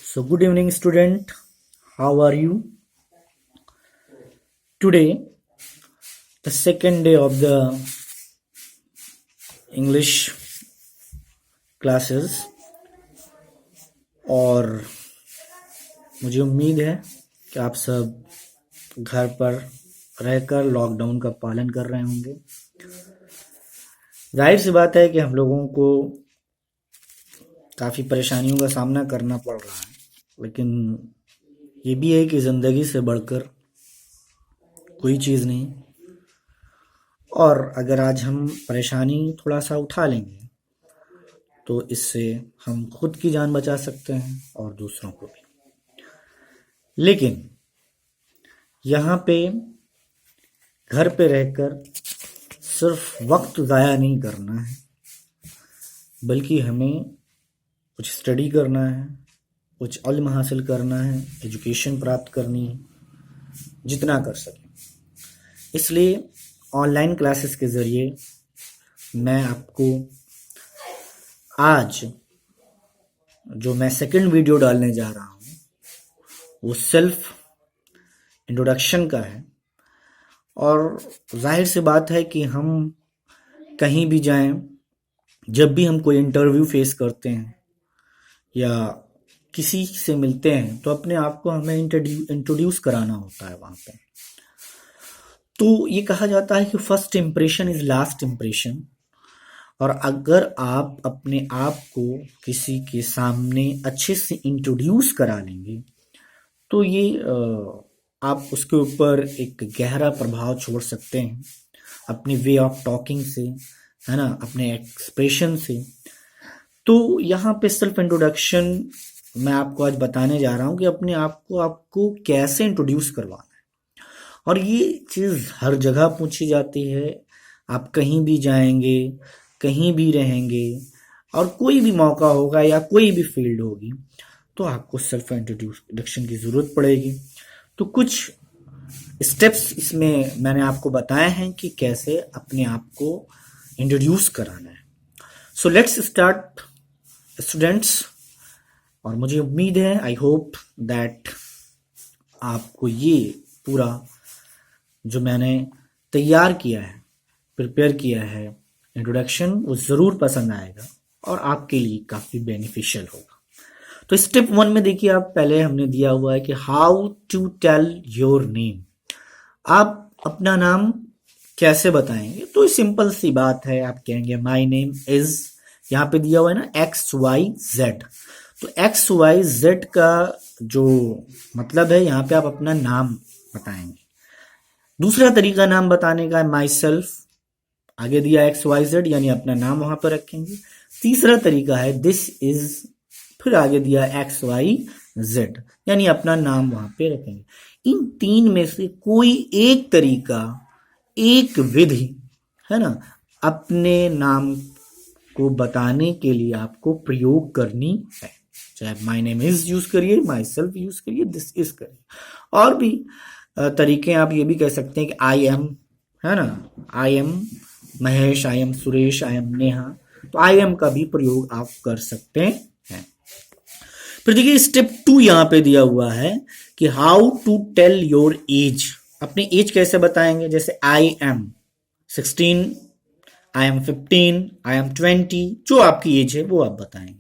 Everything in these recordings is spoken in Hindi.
So, good evening, student. How are you? Today, the second day of the English classes, और मुझे उम्मीद है कि आप सब घर पर रहकर लॉकडाउन का पालन कर रहे होंगे। जाहिर सी बात है कि हम लोगों को काफ़ी परेशानियों का सामना करना पड़ रहा है, लेकिन ये भी है कि ज़िंदगी से बढ़कर कोई चीज़ नहीं। और अगर आज हम परेशानी थोड़ा सा उठा लेंगे तो इससे हम खुद की जान बचा सकते हैं और दूसरों को भी। लेकिन यहाँ पे घर पे रहकर सिर्फ वक्त ज़ाया नहीं करना है, बल्कि हमें कुछ स्टडी करना है, कुछ इल्म हासिल करना है, एजुकेशन प्राप्त करनी है, जितना कर सकें। इसलिए ऑनलाइन क्लासेस के ज़रिए मैं आपको आज जो मैं सेकंड वीडियो डालने जा रहा हूँ वो सेल्फ इंट्रोडक्शन का है। और जाहिर सी बात है कि हम कहीं भी जाएं, जब भी हम कोई इंटरव्यू फेस करते हैं या किसी से मिलते हैं तो अपने आप को हमें इंट्रोड्यूस कराना होता है वहाँ पे। तो ये कहा जाता है कि first impression is last impression. और अगर आप अपने आप को किसी के सामने अच्छे से इंट्रोड्यूस करा लेंगे तो ये आप उसके ऊपर एक गहरा प्रभाव छोड़ सकते हैं अपने वे ऑफ टॉकिंग से, है ना, अपने एक्सप्रेशन से। तो यहाँ पे सेल्फ इंट्रोडक्शन मैं आपको आज बताने जा रहा हूँ कि अपने आप को आपको कैसे इंट्रोड्यूस करवाना है। और ये चीज़ हर जगह पूछी जाती है। आप कहीं भी जाएंगे, कहीं भी रहेंगे और कोई भी मौका होगा या कोई भी फील्ड होगी तो आपको सेल्फ इंट्रोडक्शन की ज़रूरत पड़ेगी। तो कुछ स्टेप्स इसमें मैंने आपको बताए हैं कि कैसे अपने आप को इंट्रोड्यूस कराना है। So let's start students. और मुझे उम्मीद है, आई होप दैट आपको ये पूरा जो मैंने तैयार किया है, प्रिपेयर किया है इंट्रोडक्शन, वो ज़रूर पसंद आएगा और आपके लिए काफ़ी बेनिफिशियल होगा। तो स्टेप 1 में देखिए, आप पहले हमने दिया हुआ है कि how to tell your name. आप अपना नाम कैसे बताएंगे? तो सिंपल सी बात है, आप कहेंगे माय नेम इज, यहाँ पे दिया हुआ है ना XYZ। तो XYZ का जो मतलब है, यहाँ पे आप अपना नाम बताएंगे। दूसरा तरीका नाम बताने का है माई सेल्फ, आगे दिया XYZ, यानी अपना नाम वहां पर रखेंगे। तीसरा तरीका है दिस इज, फिर आगे दिया XYZ, यानी अपना नाम वहां पे रखेंगे। इन तीन में से कोई एक तरीका, एक विधि, है ना, अपने नाम को बताने के लिए आपको प्रयोग करनी है। चाहे माई नेम इज यूज करिए, माई सेल्फ यूज करिए, दिस इज करिए। और भी तरीके आप ये भी कह सकते हैं कि आई एम, है ना, I am Mahesh, I am Suresh, I am Neha. तो आई एम का भी प्रयोग आप कर सकते हैं। फिर देखिए स्टेप 2 यहां पे दिया हुआ है कि how to tell your age. अपनी एज कैसे बताएंगे? जैसे I am 16, I am 15, I am 20, जो आपकी एज है वो आप बताएंगे।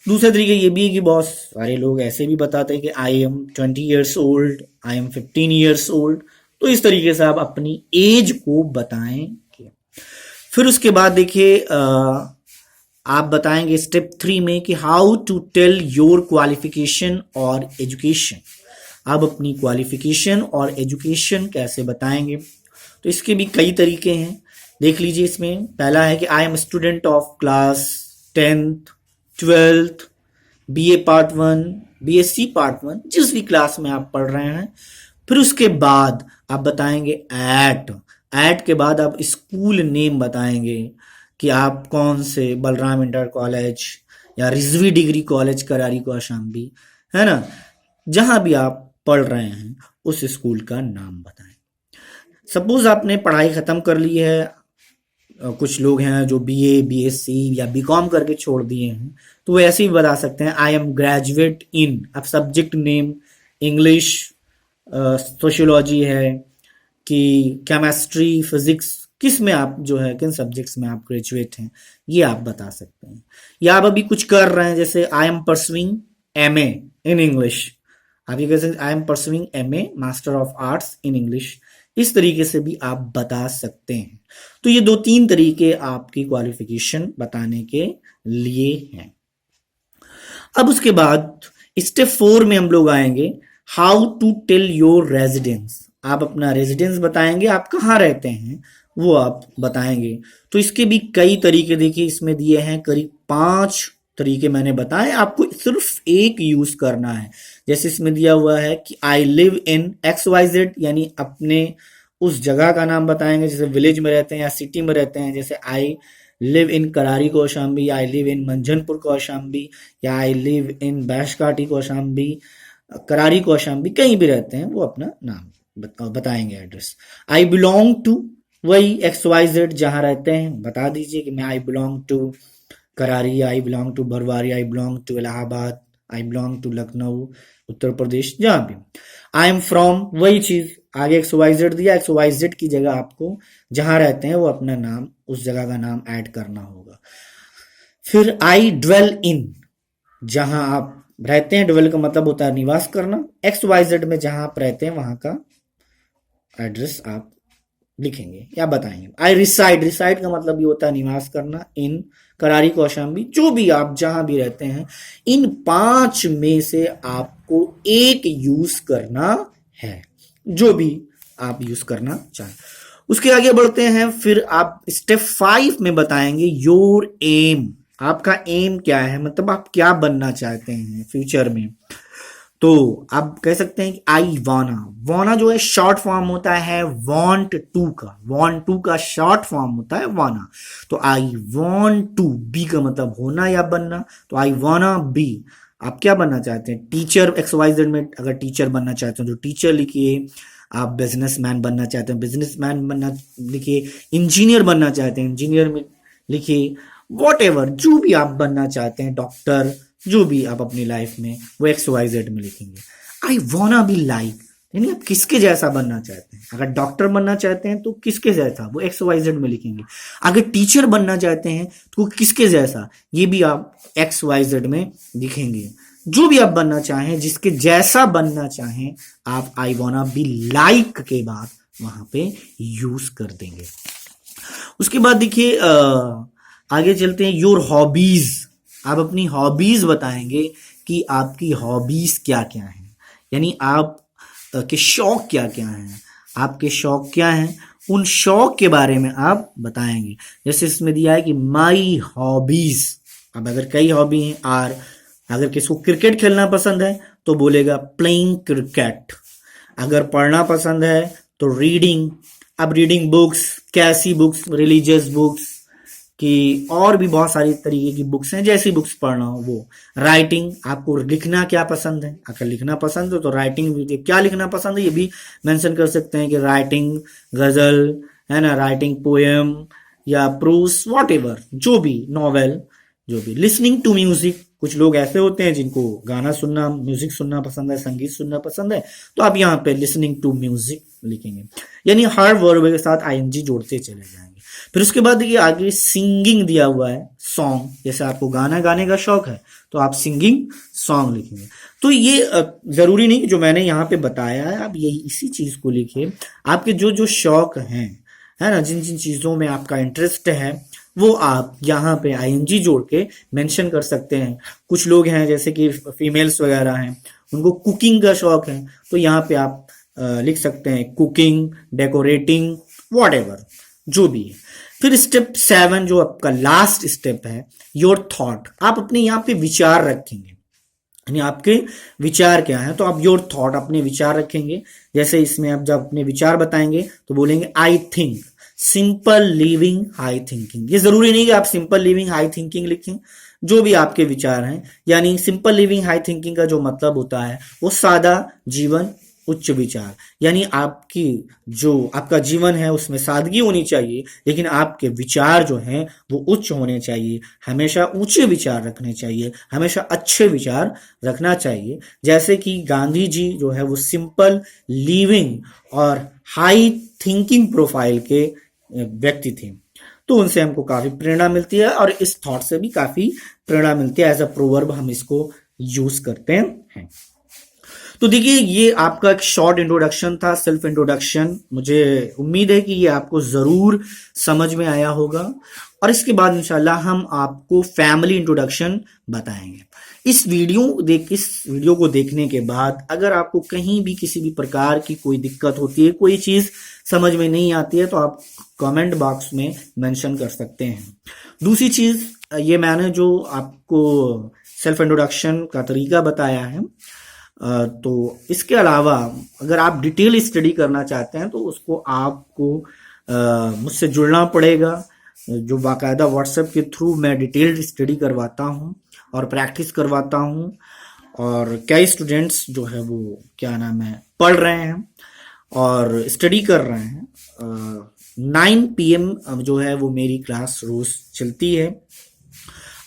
दूसरा तरीका ये भी है कि बहुत सारे लोग ऐसे भी बताते हैं कि आई am 20 years old, I am 15 years old. तो इस तरीके से आप अपनी एज को बताएंगे। फिर उसके बाद देखिए आप बताएंगे स्टेप 3 में कि how to tell your qualification और एजुकेशन। आप अपनी क्वालिफिकेशन और एजुकेशन कैसे बताएंगे? तो इसके भी कई तरीके हैं, देख लीजिए। इसमें पहला है कि I am student of class 10th 12th, BA part 1, BSc part 1, जिस भी क्लास में आप पढ़ रहे हैं। फिर उसके बाद आप बताएंगे एट के बाद आप स्कूल नेम बताएंगे कि आप कौन से, बलराम इंटर कॉलेज या रिजवी डिग्री कॉलेज करारी कौशाम्बी, है ना, जहां भी आप पढ़ रहे हैं उस स्कूल का नाम बताएं। सपोज आपने पढ़ाई खत्म कर ली है, कुछ लोग हैं जो बीए, बीएससी या बीकॉम करके छोड़ दिए हैं, तो वो ऐसे ही बता सकते हैं आई एम ग्रेजुएट इन, अब सब्जेक्ट नेम इंग्लिश, सोशियोलॉजी है कि केमिस्ट्री, फिजिक्स, किस में आप जो है, किन सब्जेक्ट्स में आप ग्रेजुएट हैं, ये आप बता सकते हैं। या आप अभी कुछ कर रहे हैं, जैसे I am pursuing MA in English, आप ये कह सकते हैं I am pursuing MA master of arts in English, इस तरीके से भी आप बता सकते हैं। तो ये 2-3 तरीके आपकी क्वालिफिकेशन बताने के लिए हैं। अब उसके बाद स्टेप 4 में हम लोग आएंगे, how to tell your residence. आप अपना रेजिडेंस बताएंगे, आप कहाँ रहते हैं वो आप बताएंगे। तो इसके भी कई तरीके देखिए इसमें दिए हैं, करीब 5 तरीके मैंने बताए, आपको सिर्फ एक यूज करना है। जैसे इसमें दिया हुआ है कि आई लिव इन XYZ, यानी अपने उस जगह का नाम बताएंगे, जैसे विलेज में रहते हैं या सिटी में रहते हैं, जैसे आई लिव इन करारी Kaushambi, I live in Manjhanpur Kaushambi, या आई लिव इन बैशकाटी कौशाम्बी, करारी कौशाम्बी, कहीं भी रहते हैं वो अपना नाम बताएंगे, एड्रेस। आई बिलोंग टू, वही XYZ जहां रहते हैं बता दीजिए कि मैं आई belong to Karari, I belong to Barwari, I belong to Allahabad, I belong to Lucknow, Uttar Pradesh, जहां भी। आई एम फ्रॉम, वही चीज आगे XYZ दिया, XYZ की जगह आपको जहां रहते हैं वो अपना नाम, उस जगह का नाम ऐड करना होगा। फिर आई ड्वेल इन, जहां आप रहते हैं, ड्वेल का मतलब होता है निवास करना, XYZ में जहां आप रहते हैं वहां का एड्रेस आप लिखेंगे या बताएंगे। आई रिसाइड, रिसाइड का मतलब ये होता है निवास करना, इन करारी कौशाम्बी, जो भी आप जहां भी रहते हैं, इन 5 में से आपको एक यूज करना है, जो भी आप यूज करना चाहें। उसके आगे बढ़ते हैं, फिर आप स्टेप 5 में बताएंगे योर एम, आपका एम क्या है, मतलब आप क्या बनना चाहते हैं फ्यूचर में। तो आप कह सकते हैं कि आई वाना, वाना जो है शॉर्ट फॉर्म होता है वांट टू का, वांट टू का शॉर्ट फॉर्म होता है वाना। तो आई वांट टू, बी का मतलब होना या बनना, तो आई वाना बी, आप क्या बनना चाहते हैं, टीचर, XYZ में अगर टीचर बनना चाहते हैं तो टीचर लिखिए, आप बिजनेसमैन बनना चाहते हैं बिजनेसमैन बनना लिखिए, इंजीनियर बनना चाहते हैं इंजीनियर में लिखिए, वॉट एवर जो भी आप बनना चाहते हैं, डॉक्टर, जो भी आप अपनी लाइफ में, वो XYZ में लिखेंगे। आई वॉना बी लाइक, यानी आप किसके जैसा बनना चाहते हैं, अगर डॉक्टर बनना चाहते हैं तो किसके जैसा, वो XYZ में लिखेंगे। अगर टीचर बनना चाहते हैं तो किसके जैसा, ये भी आप XYZ में लिखेंगे। जो भी आप बनना चाहें, जिसके जैसा बनना चाहें, आप आई वॉना बी लाइक के बाद वहां पे यूज कर देंगे। उसके बाद देखिए आगे चलते हैं, योर हॉबीज, आप अपनी हॉबीज बताएंगे कि आपकी हॉबीज क्या क्या हैं, यानी आप के शौक क्या क्या हैं, आपके शौक क्या हैं, उन शौक के बारे में आप बताएंगे। जैसे इसमें दिया है कि माई हॉबीज, अब अगर कई हॉबी हैं, आर अगर किसको क्रिकेट खेलना पसंद है तो बोलेगा प्लेइंग क्रिकेट, अगर पढ़ना पसंद है तो रीडिंग, अब रीडिंग बुक्स, कैसी बुक्स, रिलीजियस बुक्स कि और भी बहुत सारी तरीके की बुक्स हैं, जैसी बुक्स पढ़ना हो वो। राइटिंग, आपको लिखना क्या पसंद है, अगर लिखना पसंद हो तो राइटिंग, क्या लिखना पसंद है ये भी मेंशन कर सकते हैं कि राइटिंग गजल है ना, राइटिंग पोएम या प्रोस, वॉट एवर, जो भी नॉवेल, जो भी। लिसनिंग टू म्यूजिक, कुछ लोग ऐसे होते हैं जिनको गाना सुनना, म्यूजिक सुनना पसंद है, संगीत सुनना पसंद है, तो आप यहाँ पे लिसनिंग टू म्यूजिक लिखेंगे, यानी हर वर्ब के साथ ING जोड़ते चले जाएंगे। फिर उसके बाद देखिए आगे सिंगिंग दिया हुआ है, सॉन्ग, जैसे आपको गाना गाने का शौक है तो आप सिंगिंग सॉन्ग लिखेंगे। तो ये जरूरी नहीं कि जो मैंने यहाँ पे बताया है आप यही इसी चीज को लिखिए, आपके जो जो शौक हैं, है ना, जिन जिन चीजों में आपका इंटरेस्ट है वो आप यहाँ पे ING जोड़ के मेंशन कर सकते हैं। कुछ लोग हैं जैसे कि फीमेल्स वगैरह हैं, उनको कुकिंग का शौक है, तो यहाँ पे आप लिख सकते हैं कुकिंग, डेकोरेटिंग, वॉट एवर, जो भी है। फिर स्टेप 7 जो आपका लास्ट स्टेप है, योर थॉट, आप अपने यहाँ पे विचार रखेंगे, यानी आपके विचार क्या है, तो आप योर थॉट, अपने विचार रखेंगे। जैसे इसमें आप जब अपने विचार बताएंगे तो बोलेंगे I think simple living high thinking. ये जरूरी नहीं कि आप सिंपल लिविंग हाई थिंकिंग लिखें, जो भी आपके विचार हैं, यानी सिंपल लिविंग हाई थिंकिंग का जो मतलब होता है वो सादा जीवन, उच्च विचार, यानी आपकी जो आपका जीवन है उसमें सादगी होनी चाहिए, लेकिन आपके विचार जो हैं वो उच्च होने चाहिए। हमेशा ऊंचे विचार रखने चाहिए, हमेशा अच्छे विचार रखना चाहिए। जैसे कि गांधी जी जो है वो सिंपल लिविंग और हाई थिंकिंग प्रोफाइल के व्यक्ति थे, तो उनसे हमको काफी प्रेरणा मिलती है और इस थॉट से भी काफी प्रेरणा मिलती है। एज अ प्रोवर्ब हम इसको यूज करते हैं। तो देखिए, ये आपका एक शॉर्ट इंट्रोडक्शन था, सेल्फ इंट्रोडक्शन। मुझे उम्मीद है कि ये आपको जरूर समझ में आया होगा, और इसके बाद इंशाल्लाह हम आपको फैमिली इंट्रोडक्शन बताएंगे। इस वीडियो को देखने के बाद अगर आपको कहीं भी किसी भी प्रकार की कोई दिक्कत होती है, कोई चीज समझ में नहीं आती है, तो आप कमेंट बॉक्स में मेंशन कर सकते हैं। दूसरी चीज, ये मैंने जो आपको सेल्फ इंट्रोडक्शन का तरीका बताया है, तो इसके अलावा अगर आप डिटेल स्टडी करना चाहते हैं तो उसको आपको मुझसे जुड़ना पड़ेगा, जो बाकायदा व्हाट्सएप के थ्रू मैं डिटेल्ड स्टडी करवाता हूँ और प्रैक्टिस करवाता हूँ। और कई स्टूडेंट्स जो है वो क्या नाम है पढ़ रहे हैं और स्टडी कर रहे हैं। 9 PM जो है वो मेरी क्लास रोज चलती है।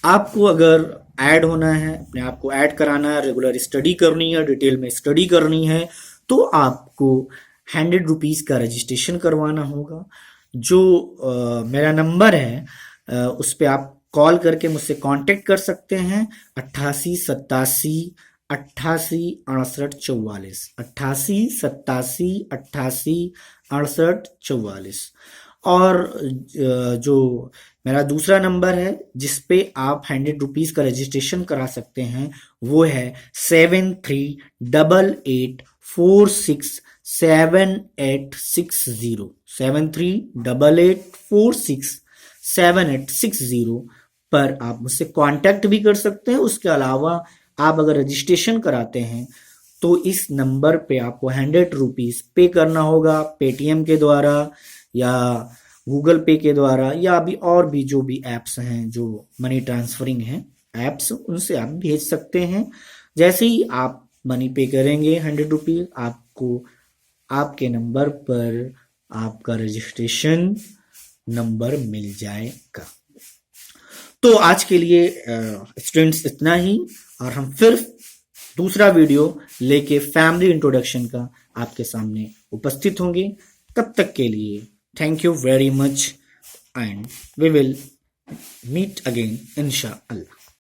आपको अगर ऐड होना है, अपने आप को ऐड कराना है, रेगुलर स्टडी करनी है, डिटेल में स्टडी करनी है, तो आपको 100 रुपीज का रजिस्ट्रेशन करवाना होगा। जो मेरा नंबर है उस पर आप कॉल करके मुझसे कांटेक्ट कर सकते हैं। 88 87 88 68 44 88 87 88 68 44। और जो मेरा दूसरा नंबर है जिस पे आप 100 रुपीज का रजिस्ट्रेशन करा सकते हैं, वो है 7388467860 7388467860 पर आप मुझसे कांटेक्ट भी कर सकते हैं। उसके अलावा आप अगर रजिस्ट्रेशन कराते हैं तो इस नंबर पे आपको 100 रुपीज पे करना होगा, पेटीएम के द्वारा या गूगल पे के द्वारा, या अभी और भी जो भी एप्स हैं जो मनी ट्रांसफरिंग हैं एप्स, उनसे आप भेज सकते हैं। जैसे ही आप मनी पे करेंगे 100 रुपीज, आपको आपके नंबर पर आपका रजिस्ट्रेशन नंबर मिल जाएगा। तो आज के लिए स्टूडेंट्स इतना ही, और हम फिर दूसरा वीडियो लेके फैमिली इंट्रोडक्शन का आपके सामने उपस्थित होंगे। तब तक के लिए thank you very much, and we will meet again inshallah.